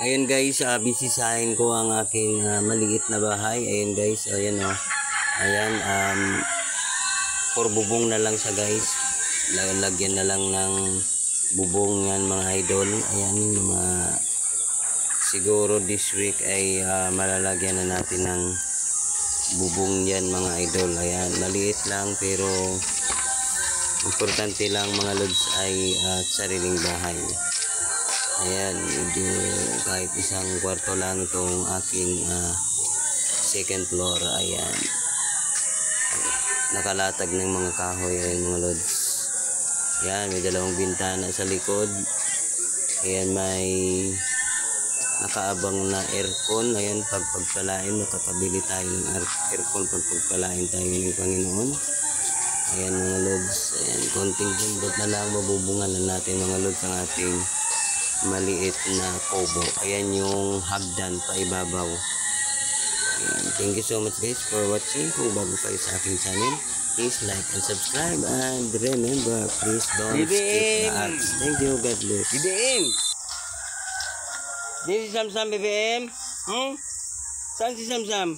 Ayun guys, bisisahin ko ang aking maliit na bahay. Ayun guys, ayan o. Ayan, for bubong na lang siya guys. Lagyan na lang ng bubong yan mga idol. Ayan, siguro this week ay malalagyan na natin ng bubong yan mga idol. Ayan, maliit lang pero importante lang mga lods ay sariling bahay. Ayan, medyo kahit isang kwarto lang itong aking second floor. Ayan, nakalatag ng mga kahoy. Ayan mga lods. Ayan, may dalawang bintana sa likod. Ayan, may nakaabang na aircon. Ayan, pagpagpalain, makakabili tayo ng aircon pagpagpalain tayo ng Panginoon. Ayan mga lods. Ayan, konting pindot na lang mabubungan na natin mga lods ang ating maliit na kubo. Ayan yung hagdan pa ibabaw. Ayan. Thank you so much guys for watching. Kung bago kayo sa aking channel, please like and subscribe, and remember, please don't skip the ads. Thank you, God bless. BBM! Di si Samsam BBM? Saan si Samsam?